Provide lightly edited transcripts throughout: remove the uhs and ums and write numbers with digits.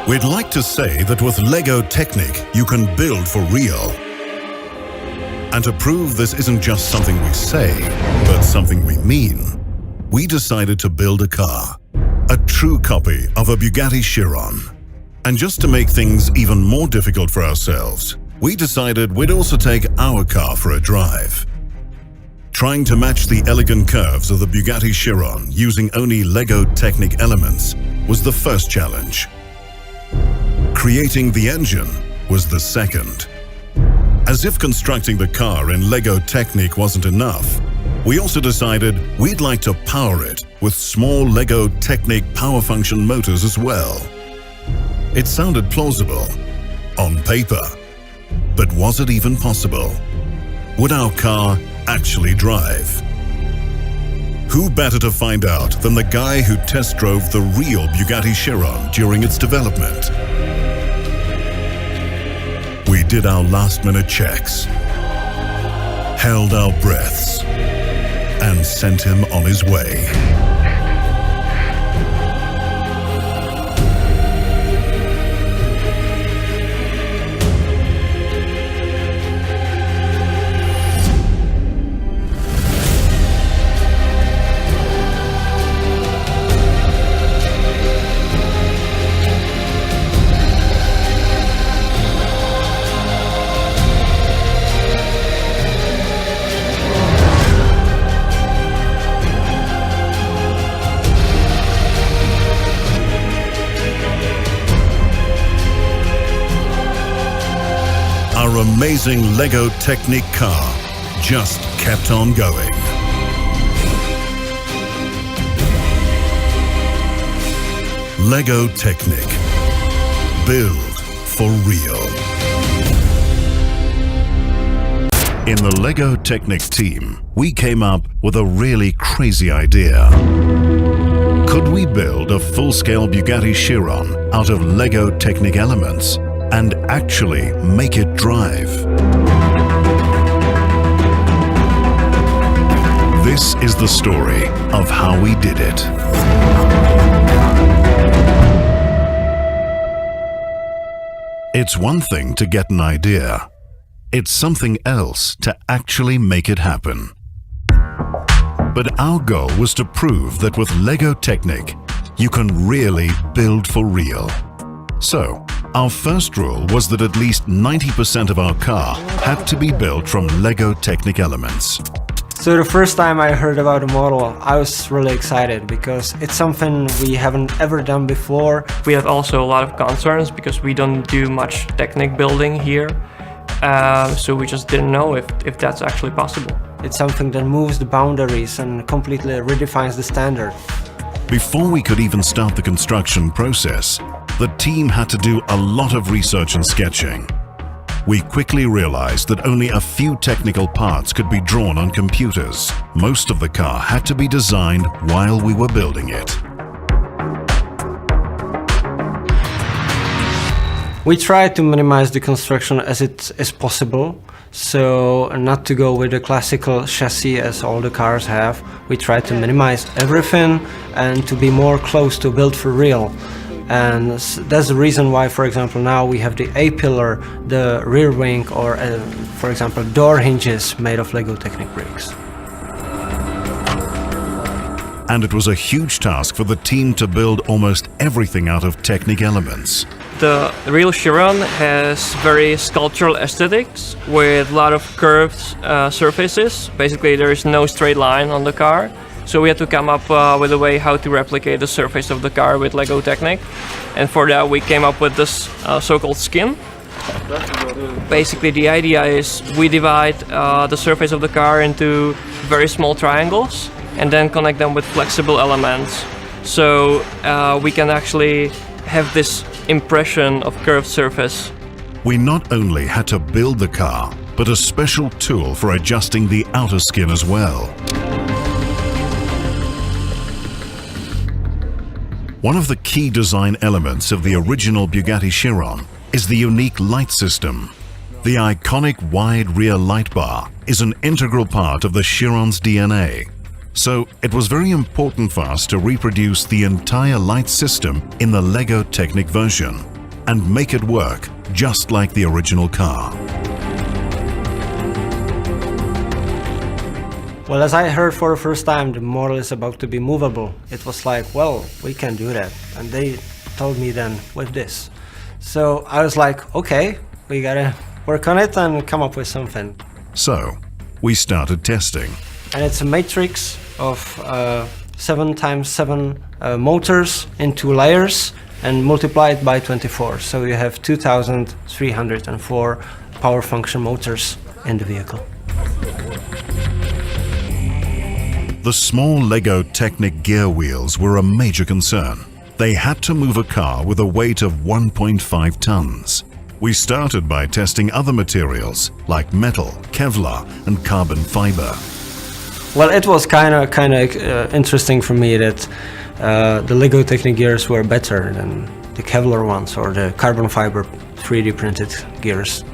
We'd like to say that with LEGO Technic, you can build for real. And to prove this isn't just something we say, but something we mean, we decided to build a car, a true copy of a Bugatti Chiron. And just to make things even more difficult for ourselves, we decided we'd also take our car for a drive. Trying to match the elegant curves of the Bugatti Chiron using only LEGO Technic elements was the first challenge. Creating the engine was the second. As if constructing the car in LEGO Technic wasn't enough, we also decided we'd like to power it with small LEGO Technic power function motors as well. It sounded plausible on paper, but was it even possible? Would our car actually drive? Who better to find out than the guy who test drove the real Bugatti Chiron during its development? We did our last-minute checks, held our breaths, and sent him on his way. Our amazing LEGO Technic car just kept on going. LEGO Technic. Build for real. In the LEGO Technic team, we came up with a really crazy idea. Could we build a full-scale Bugatti Chiron out of LEGO Technic elements and actually make it drive? This is the story of how we did it. It's one thing to get an idea. It's something else to actually make it happen. But our goal was to prove that with LEGO Technic, you can really build for real. So, our first rule was that at least 90% of our car had to be built from LEGO Technic elements. So the first time I heard about the model, I was really excited because it's something we haven't ever done before. We have also a lot of concerns because we don't do much Technic building here. So we just didn't know if that's actually possible. It's something that moves the boundaries and completely redefines the standard. Before we could even start the construction process, the team had to do a lot of research and sketching. We quickly realized that only a few technical parts could be drawn on computers. Most of the car had to be designed while we were building it. We tried to minimize the construction as it is possible, so not to go with the classical chassis as all the cars have. We tried to minimize everything and to be more close to build for real. And that's the reason why, for example, now we have the A-pillar, the rear wing, or for example, door hinges made of LEGO Technic bricks. And it was a huge task for the team to build almost everything out of Technic elements. The real Chiron has very sculptural aesthetics with a lot of curved surfaces. Basically, there is no straight line on the car. So we had to come up with a way how to replicate the surface of the car with LEGO Technic. And for that we came up with this so-called skin. Basically the idea is we divide the surface of the car into very small triangles and then connect them with flexible elements. So we can actually have this impression of curved surface. We not only had to build the car, but a special tool for adjusting the outer skin as well. One of the key design elements of the original Bugatti Chiron is the unique light system. The iconic wide rear light bar is an integral part of the Chiron's DNA. So it was very important for us to reproduce the entire light system in the LEGO Technic version. and make it work just like the original car. Well, as I heard for the first time, the model is about to be movable. It was like, well, we can do that. And they told me then with this. So I was like, okay, we gotta work on it and come up with something. So we started testing. And it's a matrix of 7x7 motors in 2 layers and multiply it by 24. So you have 2,304 power function motors in the vehicle. The small Lego Technic gear wheels were a major concern. They had to move a car with a weight of 1.5 tons. We started by testing other materials like metal, Kevlar and carbon fiber. Well, it was kind of interesting for me that the Lego Technic gears were better than the Kevlar ones or the carbon fiber 3D printed gears.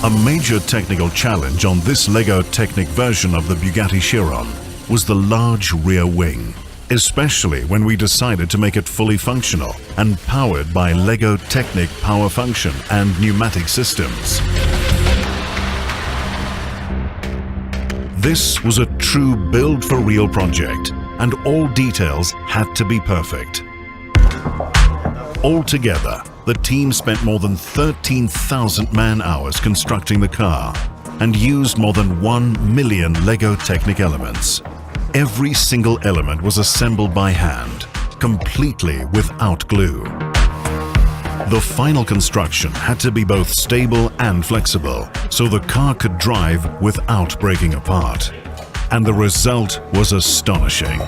A major technical challenge on this Lego Technic version of the Bugatti Chiron was the large rear wing, especially when we decided to make it fully functional and powered by Lego Technic power function and pneumatic systems. This was a true build-for-real project, and all details had to be perfect. Altogether, the team spent more than 13,000 man-hours constructing the car and used more than 1 million Lego Technic elements. Every single element was assembled by hand, completely without glue. The final construction had to be both stable and flexible, so the car could drive without breaking apart. And the result was astonishing.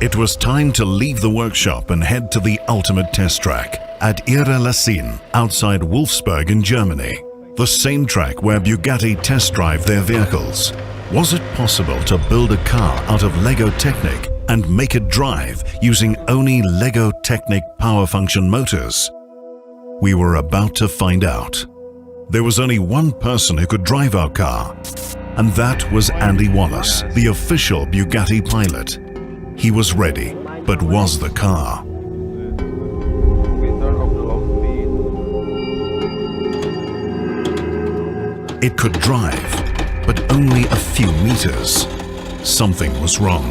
It was time to leave the workshop and head to the ultimate test track at Ihre-Lassien, outside Wolfsburg in Germany. The same track where Bugatti test drive their vehicles. Was it possible to build a car out of Lego Technic and make it drive using only Lego Technic power function motors? We were about to find out. There was only one person who could drive our car, and that was Andy Wallace, the official Bugatti pilot. He was ready, but was the car? It could drive, but only a few meters. Something was wrong.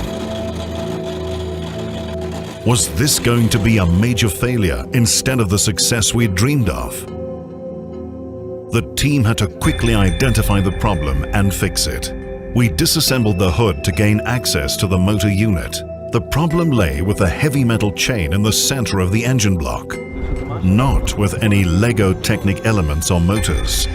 Was this going to be a major failure instead of the success we dreamed of? The team had to quickly identify the problem and fix it. We disassembled the hood to gain access to the motor unit. The problem lay with the heavy metal chain in the center of the engine block, not with any Lego Technic elements or motors.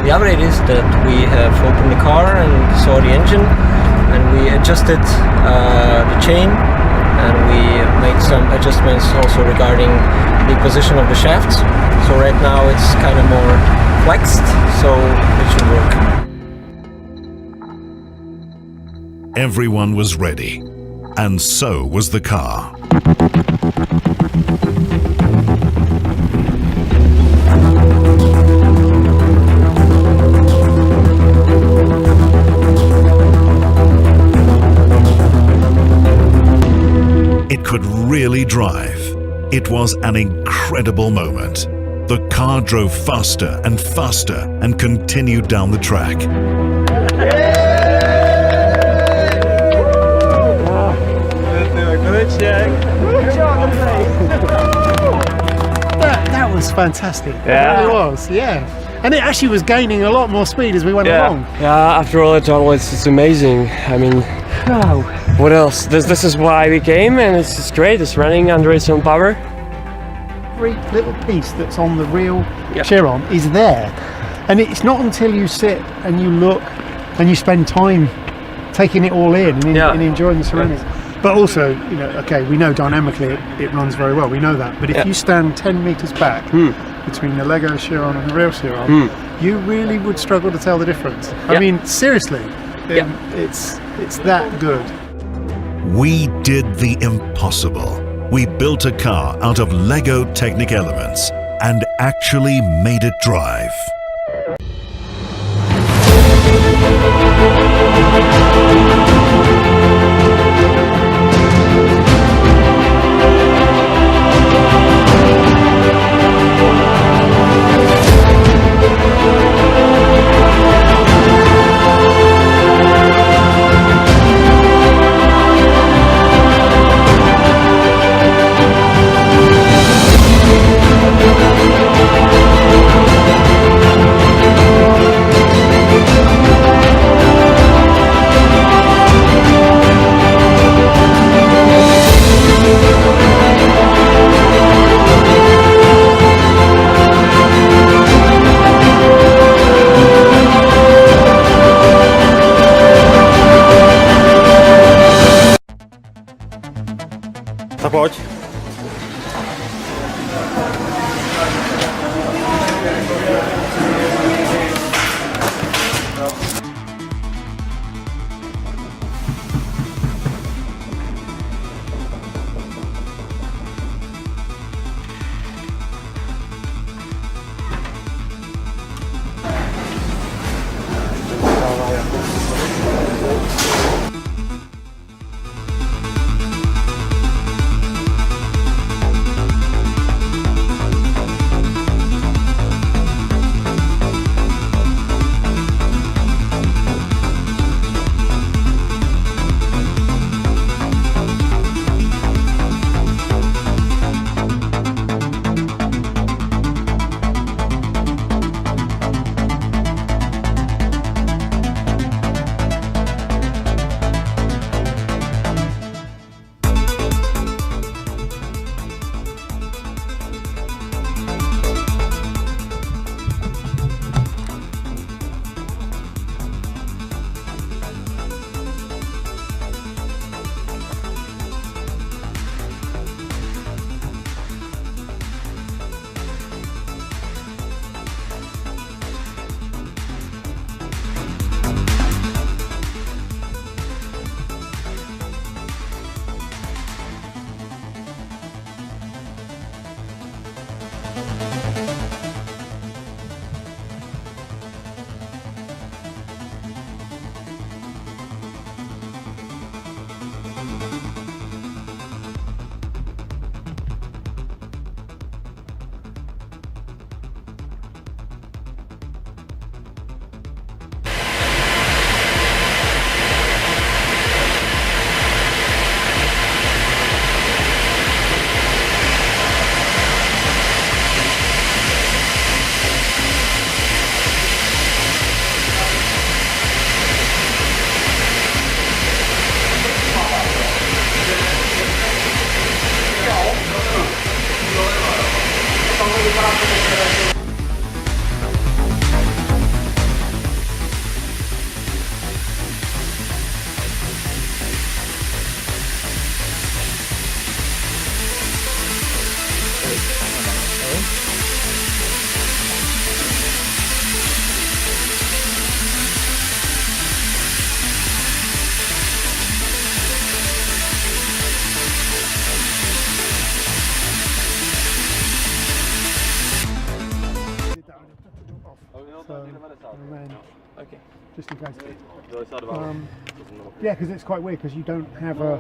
The update is that we have opened the car and saw the engine, and we adjusted the chain, and we made some adjustments also regarding the position of the shafts. So right now it's kind of more flexed, so it should work. Everyone was ready. And so was the car. It could really drive. It was an incredible moment. The car drove faster and faster and continued down the track. That was fantastic. Yeah. It really was, yeah. And it actually was gaining a lot more speed as we went along. Yeah, after all it's amazing. I mean, wow. What else? This is why we came, and it's just great. It's running under its own power. Every little piece that's on the real Chiron is there. And it's not until you sit and you look and you spend time taking it all in and enjoying the surroundings. But also, you know, okay, we know dynamically it runs very well, we know that. But if you stand 10 meters back between the Lego Chiron and the real Chiron, you really would struggle to tell the difference. I mean, seriously, it's that good. We did the impossible. We built a car out of Lego Technic elements and actually made it drive. Tak pojď. Okay. Just in case. Yeah, because it's quite weird because you don't have a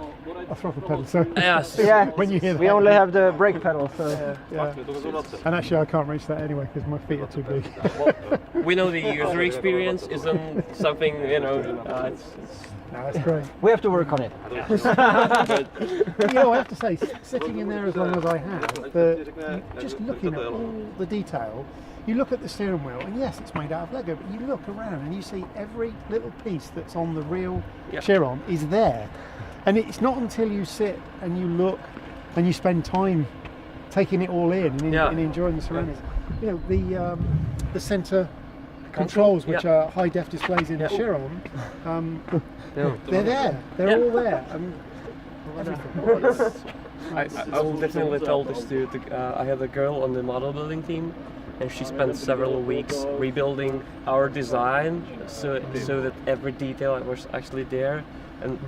throttle pedal. So Yes. Yeah, when you hear that, we only have the brake pedal. So. yeah. And actually, I can't reach that anyway because my feet are too big. We know the user experience isn't something, you know, it's No, that's great. We have to work on it. You know, I have to say, sitting in there as long as I have, just looking at all the detail, you look at the steering wheel, and yes, it's made out of Lego, but you look around and you see every little piece that's on the real Chiron is there. And it's not until you sit and you look and you spend time taking it all in and enjoying the surroundings. You know, the center controls, which are high def displays in the Chiron, they're there. They're all there. Everything. I will definitely tell this to I had a girl on the model building team, and she spent several weeks rebuilding our design so that every detail was actually there. And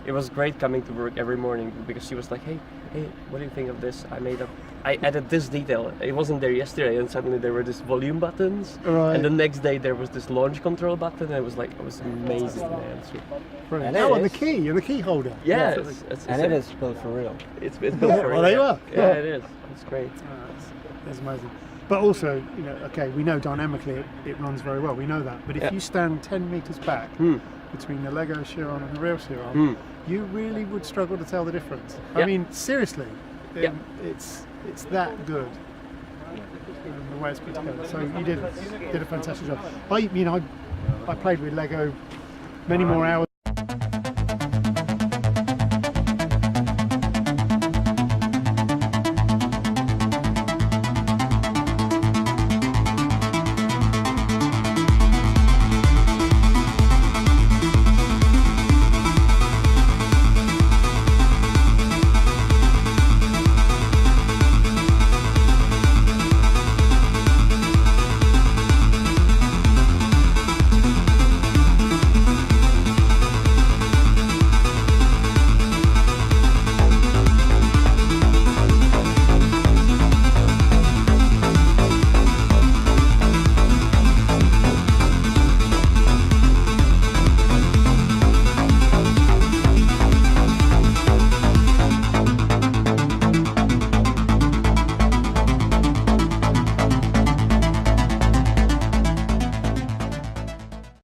it was great coming to work every morning because she was like, hey, hey, what do you think of this? I added this detail. It wasn't there yesterday, and suddenly there were these volume buttons. Right. And the next day there was this launch control button. And it was amazing, man. Brilliant. And And the key holder. Yeah, And it is built for real. It's been built for Well, there you are. Yeah, it is. It's great. That's amazing. But also, okay, we know dynamically it runs very well. We know that. But if you stand 10 meters back between the Lego Chiron and the real Chiron, you really would struggle to tell the difference. I mean, seriously, it's that good. The way it's put together. So you did a fantastic job. I played with Lego many more hours